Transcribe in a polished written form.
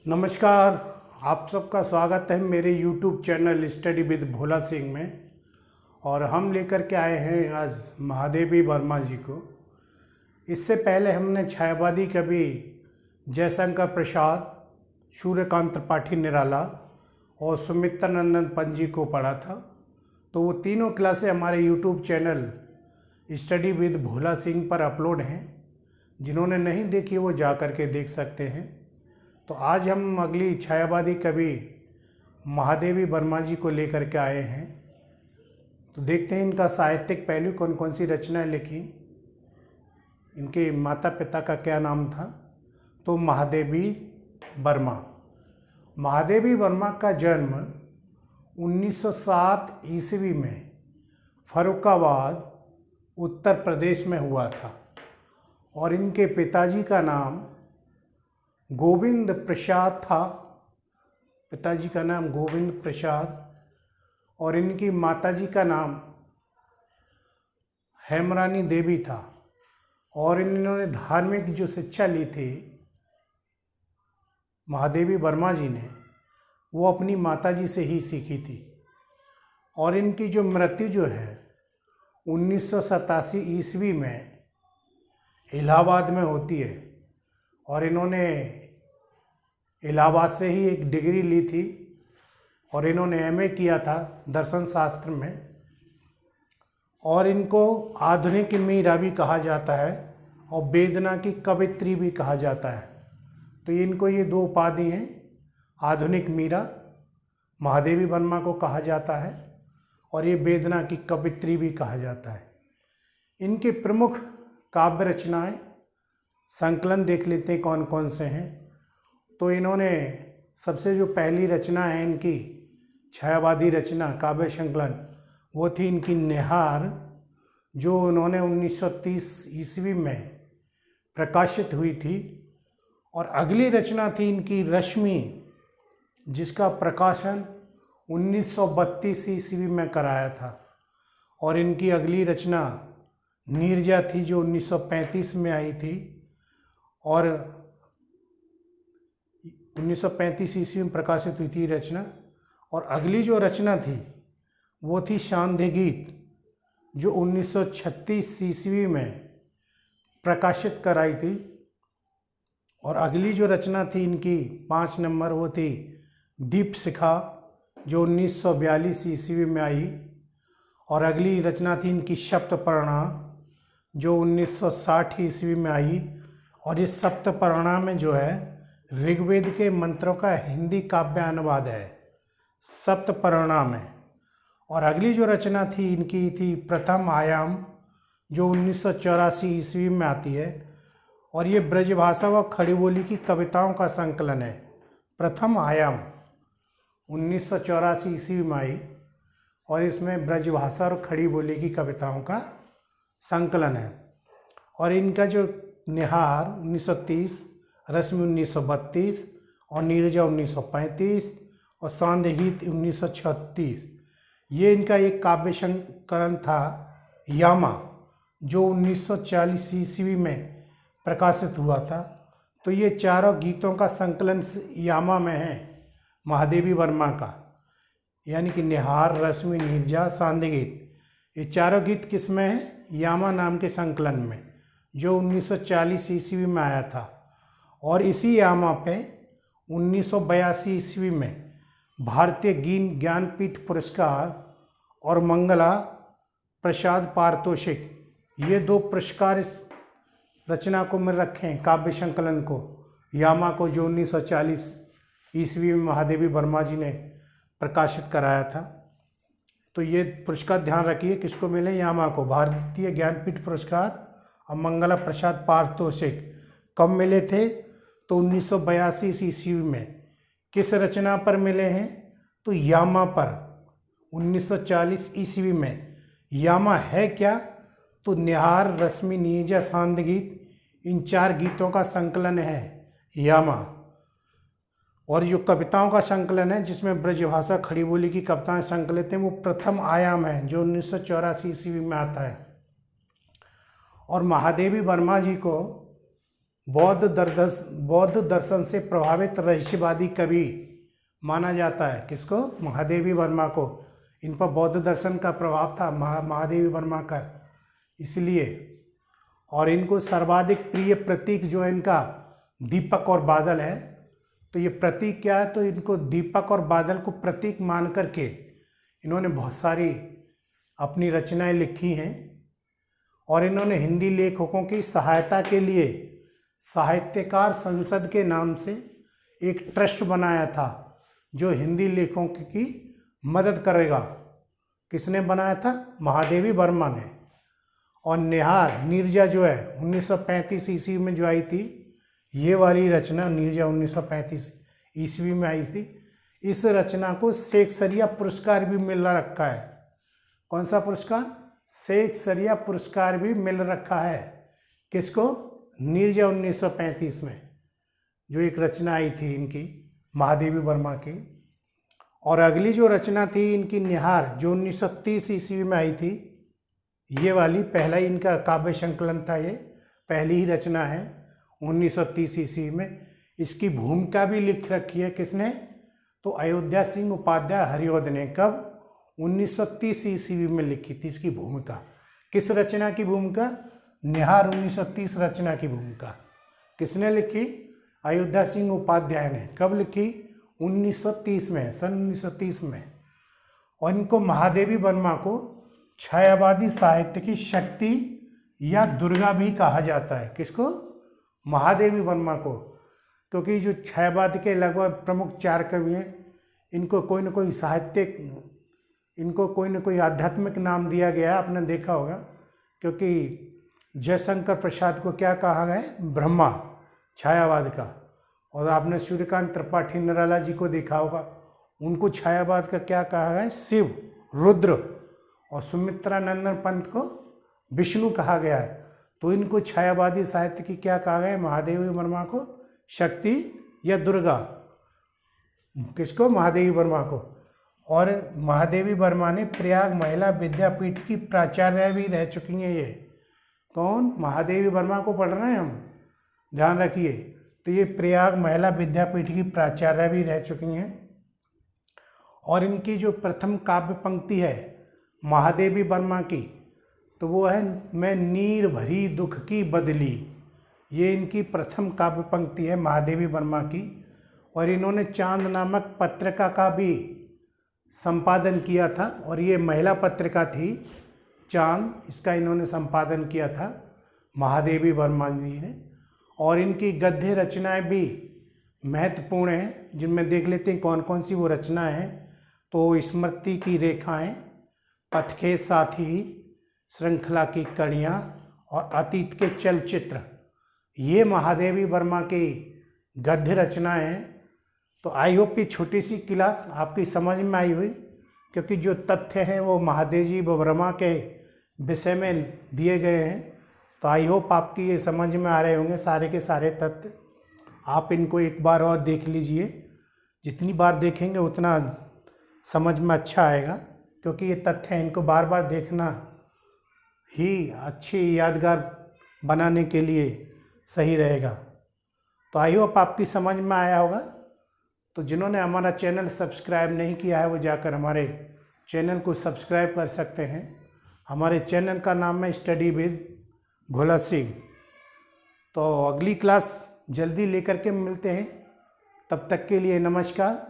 नमस्कार। आप सबका स्वागत है मेरे YouTube channel study with Bhola Singh में। और हम लेकर के आए हैं आज महादेवी वर्मा जी को। इससे पहले हमने छायावादी कवि जयशंकर प्रसाद, सूर्यकांत त्रिपाठी निराला और सुमित्रा नंदन पंत जी को पढ़ा था। तो वो तीनों क्लासें हमारे YouTube channel study with Bhola Singh पर अपलोड हैं। जिन्होंने नहीं देखी वो जा कर के देख सकते हैं। तो आज हम अगली छायावादी कवि महादेवी वर्मा जी को लेकर के आए हैं। तो देखते हैं इनका साहित्यिक पहलू, कौन कौन सी रचनाएं लिखी, इनके माता पिता का क्या नाम था। तो महादेवी वर्मा का जन्म 1907 ईस्वी में फर्रुखाबाद उत्तर प्रदेश में हुआ था और इनके पिताजी का नाम गोविंद प्रसाद था। पिताजी का नाम गोविंद प्रसाद और इनकी माताजी का नाम हेमरानी देवी था। और इन्होंने धार्मिक जो शिक्षा ली थी महादेवी वर्मा जी ने, वो अपनी माताजी से ही सीखी थी। और इनकी जो मृत्यु जो है 1987 ईस्वी में इलाहाबाद में होती है। और इन्होंने इलाहाबाद से ही एक डिग्री ली थी और इन्होंने एमए किया था दर्शन शास्त्र में। और इनको आधुनिक मीरा भी कहा जाता है और वेदना की कवित्री भी कहा जाता है। तो इनको ये दो उपाधि हैं, आधुनिक मीरा महादेवी वर्मा को कहा जाता है और ये वेदना की कवित्री भी कहा जाता है। इनके प्रमुख काव्य रचनाएं संकलन देख लेते हैं कौन कौन से हैं। तो इन्होंने सबसे जो पहली रचना है इनकी छायावादी रचना काव्य संकलन, वो थी इनकी निहार, जो उन्होंने 1930 ईस्वी में प्रकाशित हुई थी। और अगली रचना थी इनकी रश्मि, जिसका प्रकाशन 1932 ईस्वी में कराया था। और इनकी अगली रचना नीरजा थी जो 1935 में आई थी और 1935 ईस्वी में प्रकाशित हुई थी रचना। और अगली जो रचना थी वो थी सांध्य गीत, जो 1936 ईस्वी में प्रकाशित कराई थी। और अगली जो रचना थी इनकी 5 नंबर, वो थी दीप शिखा, जो 1942 ईस्वी में आई। और अगली रचना थी इनकी सप्तपर्णा, जो 1960 ईस्वी में आई। और इस सप्तपर्णा में जो है ऋग्वेद के मंत्रों का हिंदी काव्य अनुवाद है सप्तपर्णा में। और अगली जो रचना थी इनकी थी प्रथम आयाम, जो 1984 ईस्वी में आती है। और ये ब्रजभाषा व खड़ी बोली की कविताओं का संकलन है। प्रथम आयाम 1984 ईस्वी में आई और इसमें ब्रजभाषा और खड़ी बोली की कविताओं का संकलन है। और इनका जो निहार 1930, रश्मि 1932 और नीरजा 1935 और सांध्य गीत 1936, ये इनका एक काव्य संकलन था यामा, जो 1940 ईस्वी में प्रकाशित हुआ था। तो ये चारों गीतों का संकलन यामा में है महादेवी वर्मा का, यानी कि निहार, रश्मि, नीरजा, सांध्य गीत। ये चारों गीत किस में है? यामा नाम के संकलन में, जो 1940 ईस्वी में आया था। और इसी यामा पे 1982 ईस्वी में भारतीय ज्ञानपीठ पुरस्कार और मंगला प्रसाद पारितोषिक, ये 2 पुरस्कार इस रचना को मिल रखे हैं, काव्य संकलन को, यामा को, जो 1940 ईस्वी में महादेवी वर्मा जी ने प्रकाशित कराया था। तो ये पुरस्कार ध्यान रखिए किसको मिले? यामा को, भारतीय ज्ञानपीठ पुरस्कार और मंगला प्रसाद पारितोषिक। कब मिले थे? तो 1982 ईस्वी में। किस रचना पर मिले हैं? तो यामा पर 1940 ईस्वी में। यामा है क्या? तो निहार, रश्मि, नीरजा, सांध्य गीत, इन 4 गीतों का संकलन है यामा। और जो कविताओं का संकलन है जिसमें ब्रजभाषा खड़ी बोली की कविताएं संकलित हैं, वो प्रथम आयाम है, जो 1984 ईस्वी में आता है। और महादेवी वर्मा जी को बौद्ध दर्शन से प्रभावित रहस्यवादी कवि माना जाता है। किसको? महादेवी वर्मा को। इन पर बौद्ध दर्शन का प्रभाव था महादेवी वर्मा का, इसलिए। और इनको सर्वाधिक प्रिय प्रतीक जो है इनका दीपक और बादल है। तो ये प्रतीक क्या है? तो इनको दीपक और बादल को प्रतीक मान करके इन्होंने बहुत सारी अपनी रचनाएं लिखी हैं। और इन्होंने हिंदी लेखकों की सहायता के लिए साहित्यकार संसद के नाम से एक ट्रस्ट बनाया था जो हिंदी लेखकों की मदद करेगा। किसने बनाया था? महादेवी वर्मा ने। और निहार नीरजा जो है 1935 ईस्वी में जो आई थी, ये वाली रचना नीरजा 1935 ईस्वी में आई थी। इस रचना को शेक्सपियर पुरस्कार भी मिल रखा है। कौन सा पुरस्कार? शेक्सपियर पुरस्कार भी मिल रखा है। किसको? नीरजा 1935 में जो एक रचना आई थी इनकी महादेवी वर्मा की। और अगली जो रचना थी इनकी निहार, जो 1930 ईस्वी में आई थी, ये वाली पहला ही इनका काव्य संकलन था। ये पहली ही रचना है 1930 ईस्वी में। इसकी भूमिका भी लिख रखी है। किसने? तो अयोध्या सिंह उपाध्याय हरिऔध ने। कब? 1930 ईस्वी में लिखी थी इसकी भूमिका। किस रचना की भूमिका? निहार 1930 रचना की भूमिका किसने लिखी? अयोध्या सिंह उपाध्याय ने। कब लिखी? 1930 में, सन 1930 में। और इनको महादेवी वर्मा को छायावादी साहित्य की शक्ति या दुर्गा भी कहा जाता है। किसको? महादेवी वर्मा को। क्योंकि जो छायावाद के लगभग प्रमुख 4 कवि हैं, इनको कोई न कोई साहित्यिक, इनको कोई न कोई आध्यात्मिक नाम दिया गया, आपने देखा होगा। क्योंकि जयशंकर प्रसाद को क्या कहा गया? ब्रह्मा छायावाद का। और आपने सूर्यकांत त्रिपाठी निराला जी को देखा होगा, उनको छायावाद का क्या कहा गया? शिव, रुद्र। और सुमित्रा नंदन पंत को विष्णु कहा गया है। तो इनको छायावादी साहित्य की क्या कहा गया? महादेवी वर्मा को शक्ति या दुर्गा। किसको? महादेवी वर्मा को। और महादेवी वर्मा ने प्रयाग महिला विद्यापीठ की प्राचार्य भी रह चुकी हैं। ये कौन? महादेवी वर्मा को पढ़ रहे हैं हम, ध्यान रखिए। तो ये प्रयाग महिला विद्यापीठ की प्राचार्य भी रह चुकी हैं। और इनकी जो प्रथम काव्य पंक्ति है महादेवी वर्मा की, तो वो है मैं नीर भरी दुख की बदली। ये इनकी प्रथम काव्य पंक्ति है महादेवी वर्मा की। और इन्होंने चांद नामक पत्रिका का भी संपादन किया था। और ये महिला पत्रिका थी चांद, इसका इन्होंने संपादन किया था महादेवी वर्मा जी ने। और इनकी गद्य रचनाएं भी महत्वपूर्ण हैं, जिनमें देख लेते हैं कौन कौन सी वो रचनाएं हैं। तो स्मृति की रेखाएं, पथ के साथी, श्रृंखला की कड़ियाँ और अतीत के चलचित्र, ये महादेवी वर्मा की गद्य रचनाएं हैं। तो आई होप कि छोटी सी क्लास आपकी समझ में आई हुई, क्योंकि जो तथ्य हैं वो महादेवी वर्मा के विषय में दिए गए हैं। तो आई होप आपकी ये समझ में आ रहे होंगे सारे के सारे तथ्य। आप इनको एक बार और देख लीजिए, जितनी बार देखेंगे उतना समझ में अच्छा आएगा, क्योंकि ये तथ्य हैं, इनको बार बार देखना ही अच्छी यादगार बनाने के लिए सही रहेगा। तो आई होप आपकी समझ में आया होगा। तो जिन्होंने हमारा चैनल सब्सक्राइब नहीं किया है वो जाकर हमारे चैनल को सब्सक्राइब कर सकते हैं। हमारे चैनल का नाम है स्टडी विद भोला सिंह। तो अगली क्लास जल्दी लेकर के मिलते हैं, तब तक के लिए नमस्कार।